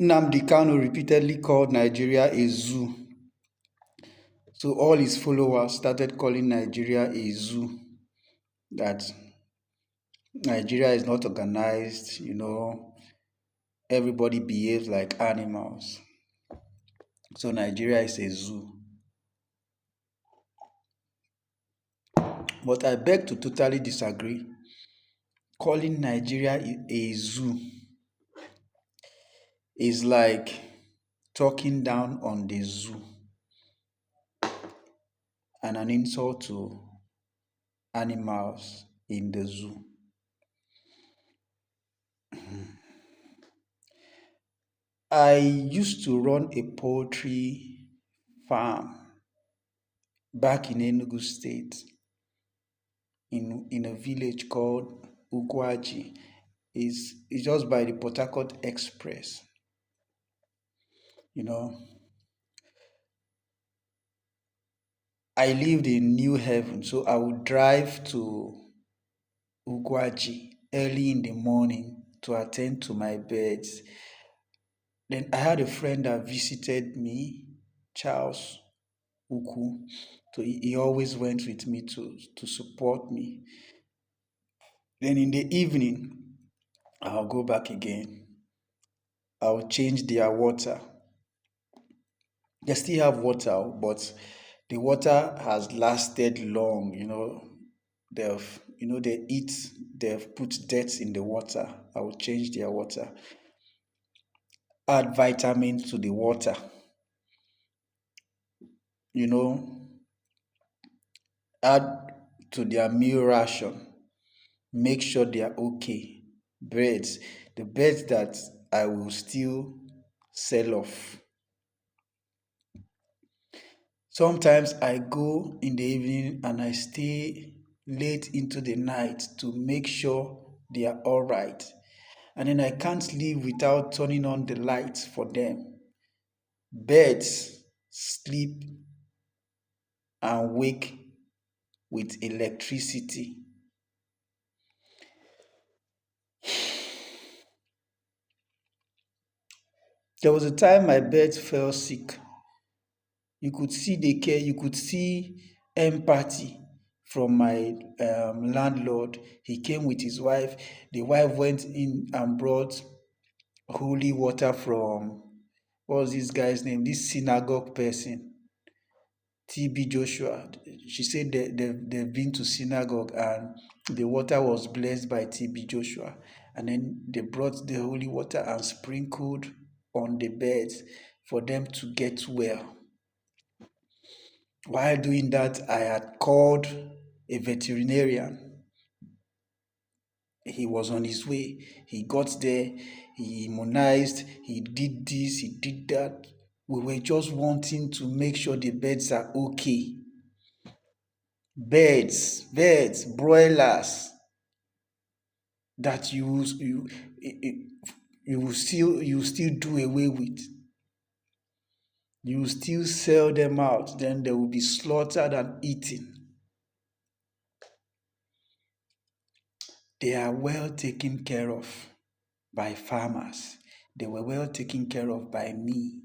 Nnamdi Kanu repeatedly called Nigeria a zoo. So all his followers started calling Nigeria a zoo. That Nigeria is not organized, everybody behaves like animals. So Nigeria is a zoo. But I beg to totally disagree. Calling Nigeria a zoo is like talking down on the zoo and an insult to animals in the zoo. I used to run a poultry farm back in Enugu State in a village called Ugwaji. It's just by the Port Harcourt Express. You know, I lived in New Haven, so I would drive to Ugwaji early in the morning to attend to my birds. Then I had a friend that visited me, Charles Uku. So he always went with me to support me. Then in the evening, I'll go back again. I'll change their water. They still have water, but the water has lasted long. They've put dirt in the water. I will change their water. Add vitamins to the water. You know, add to their meal ration. Make sure they are okay. Birds, the birds that I will still sell off. Sometimes I go in the evening and I stay late into the night to make sure they are all right. And then I can't leave without turning on the lights for them. Birds sleep and wake with electricity. There was a time my birds fell sick. You could see the care, you could see empathy from my landlord. He came with his wife. The wife went in and brought holy water from, what was this guy's name? This synagogue person, TB Joshua. She said they've been to synagogue and the water was blessed by TB Joshua. And then they brought the holy water and sprinkled on the beds for them to get well. While doing that, I had called a veterinarian. He was on his way. He got there, he immunized, he did this, he did that. We were just wanting to make sure the birds are okay. Birds, broilers that you still do away with. You still sell them out, then they will be slaughtered and eaten. They are well taken care of by farmers. They were well taken care of by me.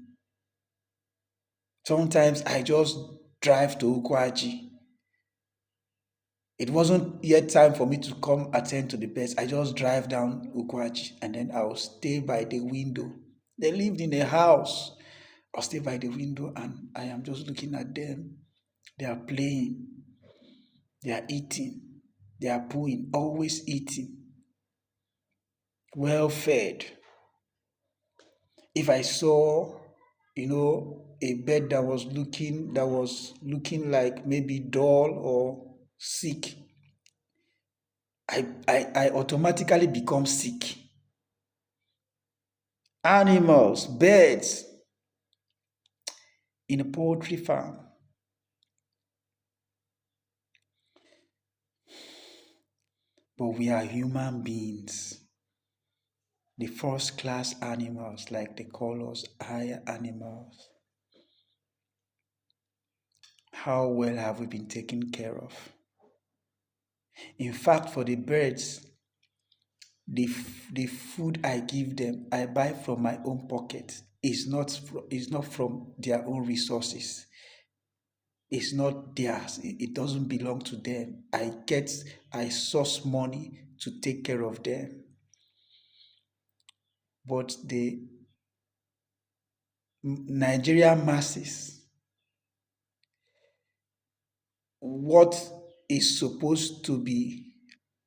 Sometimes I just drive to Ukwaji. It wasn't yet time for me to come attend to the pets. I just drive down Ukwaji and then I'll stay by the window. They lived in a house. I'll stay by the window and I am just looking at them. They are playing. They are eating. They are pooing, always eating. Well fed. If I saw, a bird that was looking like maybe dull or sick, I automatically become sick. Animals, birds in a poultry farm. But we are human beings. The first class animals, like they call us, higher animals. How well have we been taken care of? In fact, for the birds, the food I give them, I buy from my own pocket. It's not from their own resources. It's not theirs. It doesn't belong to them. I source money to take care of them. But the Nigerian masses, what is supposed to be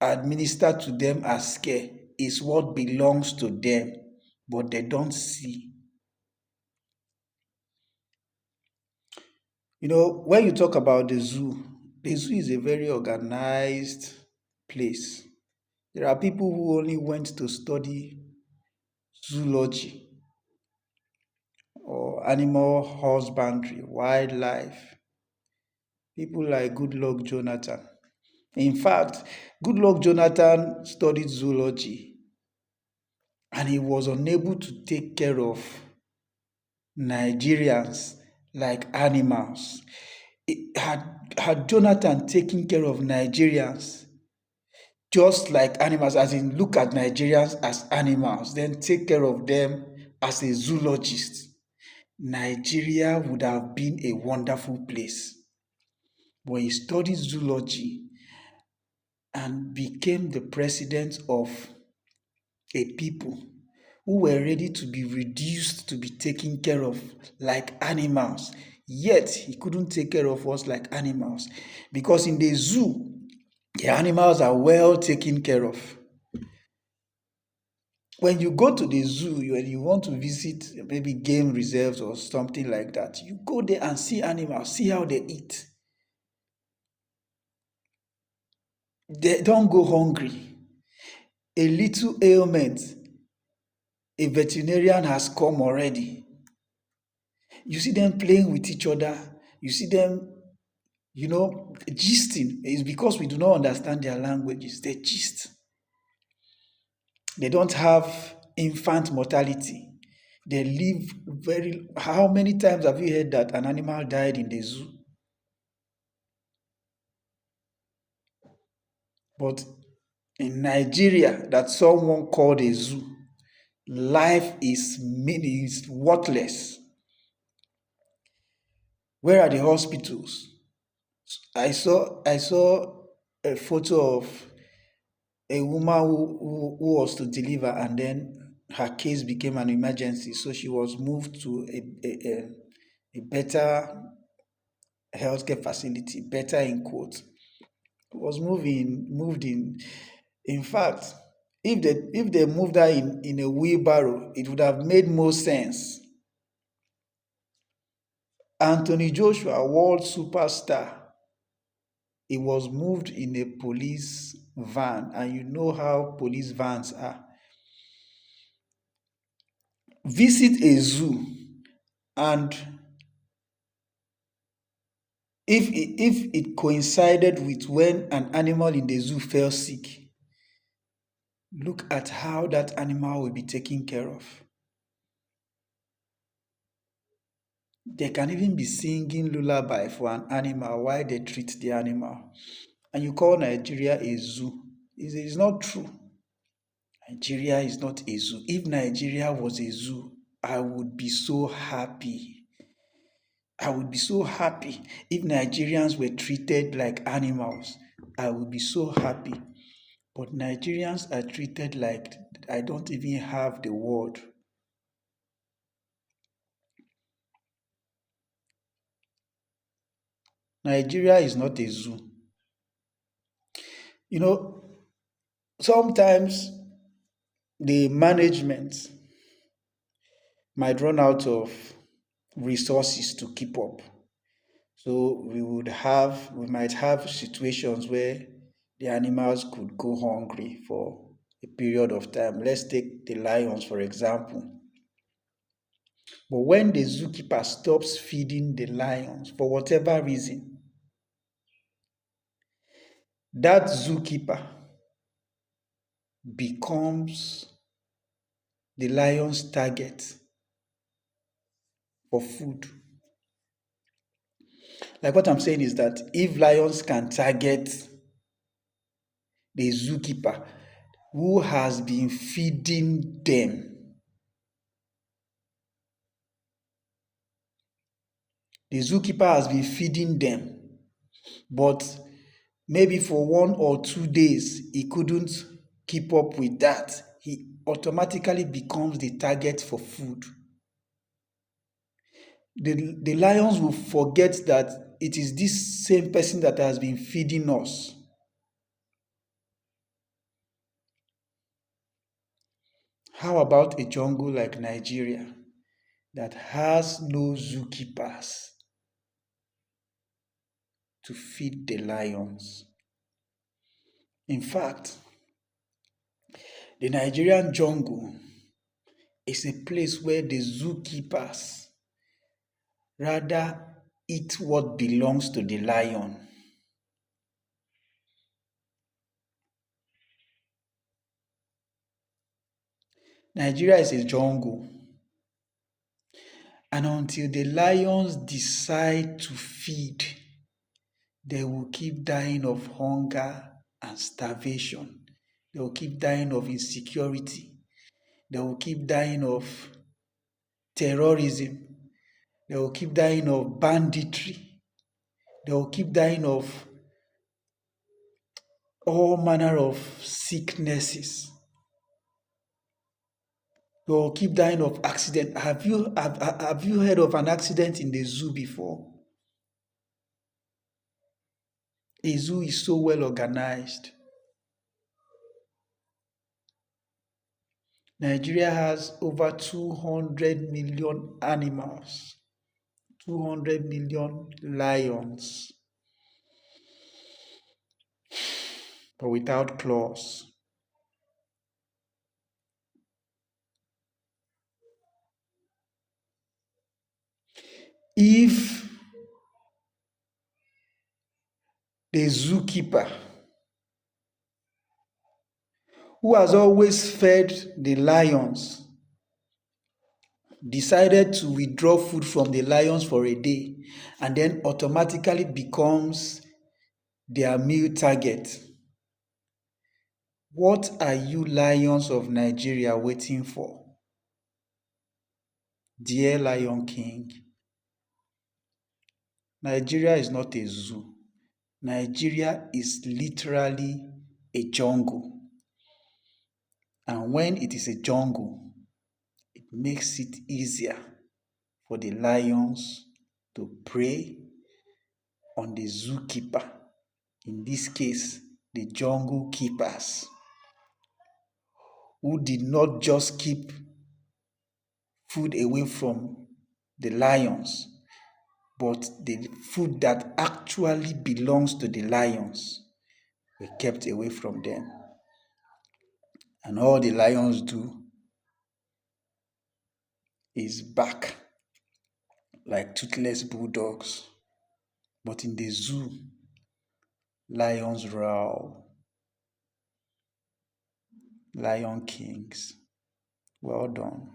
administered to them as care is what belongs to them, but they don't see. When you talk about the zoo is a very organized place. There are people who only went to study zoology or animal husbandry, wildlife. People like Goodluck Jonathan. In fact, Goodluck Jonathan studied zoology and he was unable to take care of Nigerians like animals. Had Jonathan taken care of Nigerians just like animals, as in look at Nigerians as animals, then take care of them as a zoologist, Nigeria would have been a wonderful place. But he studied zoology and became the president of a people who were ready to be reduced to be taken care of like animals. Yet he couldn't take care of us like animals, because in the zoo, the animals are well taken care of. When you go to the zoo, when you want to visit maybe game reserves or something like that, you go there and see animals, see how they eat. They don't go hungry. A little ailment, a veterinarian has come already. You see them playing with each other. You see them, gisting. It's because we do not understand their languages. They gist. They don't have infant mortality. They live How many times have you heard that an animal died in the zoo? But in Nigeria, that someone called a zoo, life is worthless. Where are the hospitals? I saw a photo of a woman who was to deliver, and then her case became an emergency, so she was moved to a better healthcare facility, better in quote. Was moved in. In fact, if they moved her in a wheelbarrow, it would have made more sense. Anthony Joshua, world superstar, he was moved in a police van, and you know how police vans are. Visit a zoo, and if it coincided with when an animal in the zoo fell sick, look at how that animal will be taken care of. They can even be singing lullaby for an animal while they treat the animal. And you call Nigeria a zoo. It's not true. Nigeria is not a zoo. If Nigeria was a zoo, I would be so happy. I would be so happy if Nigerians were treated like animals. I would be so happy. But Nigerians are treated like I don't even have the word. Nigeria is not a zoo. Sometimes the management might run out of resources to keep up. So we might have situations where the animals could go hungry for a period of time. Let's take the lions, for example. But when the zookeeper stops feeding the lions for whatever reason, that zookeeper becomes the lion's target for food. Like what I'm saying is that if lions can target the zookeeper, who has been feeding them. The zookeeper has been feeding them, but maybe for 1 or 2 days he couldn't keep up with that. He automatically becomes the target for food. The lions will forget that it is this same person that has been feeding us. How about a jungle like Nigeria that has no zookeepers to feed the lions? In fact, the Nigerian jungle is a place where the zookeepers rather eat what belongs to the lion. Nigeria is a jungle, and until the lions decide to feed, they will keep dying of hunger and starvation. They will keep dying of insecurity. They will keep dying of terrorism. They will keep dying of banditry. They will keep dying of all manner of sicknesses. They will keep dying of accident. Have you heard of an accident in the zoo before? A zoo is so well organized. Nigeria has over 200 million animals, 200 million lions, but without claws. If the zookeeper, who has always fed the lions, decided to withdraw food from the lions for a day and then automatically becomes their meal target, what are you lions of Nigeria waiting for? Dear Lion King, Nigeria is not a zoo. Nigeria is literally a jungle. And when it is a jungle, it makes it easier for the lions to prey on the zookeeper. In this case, the jungle keepers, who did not just keep food away from the lions, but the food that actually belongs to the lions were kept away from them. And all the lions do is bark like toothless bulldogs. But in the zoo, lions roar. Lion Kings. Well done.